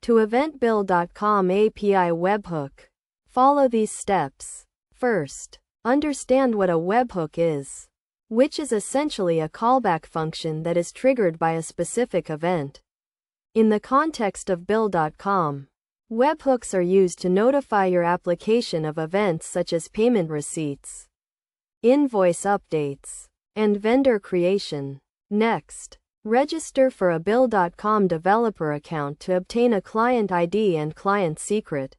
To event Bill.com API webhook. Follow these steps. First, understand what a webhook is, which is essentially a callback function that is triggered by a specific event. In the context of Bill.com, webhooks are used to notify your application of events such as payment receipts, invoice updates, and vendor creation. Next, register for a Bill.com developer account to obtain a client ID and client secret,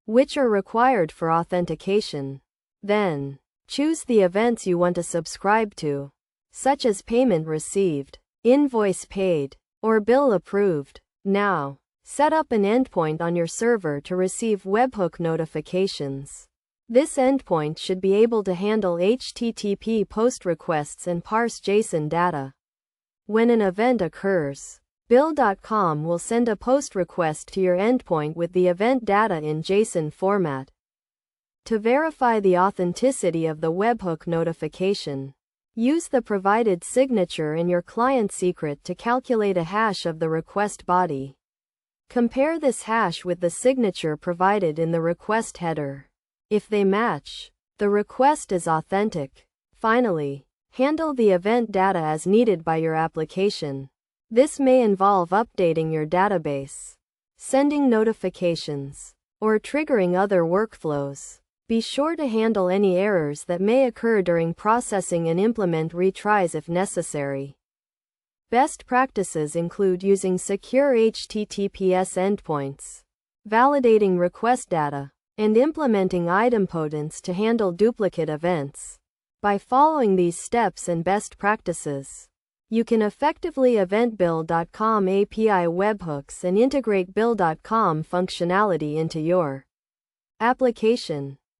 which are required for authentication. Then, choose the events you want to subscribe to, such as payment received, invoice paid, or bill approved. Now, set up an endpoint on your server to receive webhook notifications. This endpoint should be able to handle HTTP post requests and parse JSON data. When an event occurs, Bill.com will send a post request to your endpoint with the event data in JSON format. To verify the authenticity of the webhook notification, use the provided signature in your client secret to calculate a hash of the request body. Compare this hash with the signature provided in the request header. If they match, the request is authentic. Finally, handle the event data as needed by your application. This may involve updating your database, sending notifications, or triggering other workflows. Be sure to handle any errors that may occur during processing and implement retries if necessary. Best practices include using secure HTTPS endpoints, validating request data, and implementing idempotence to handle duplicate events. By following these steps and best practices, you can effectively event Bill.com API webhooks and integrate Bill.com functionality into your application.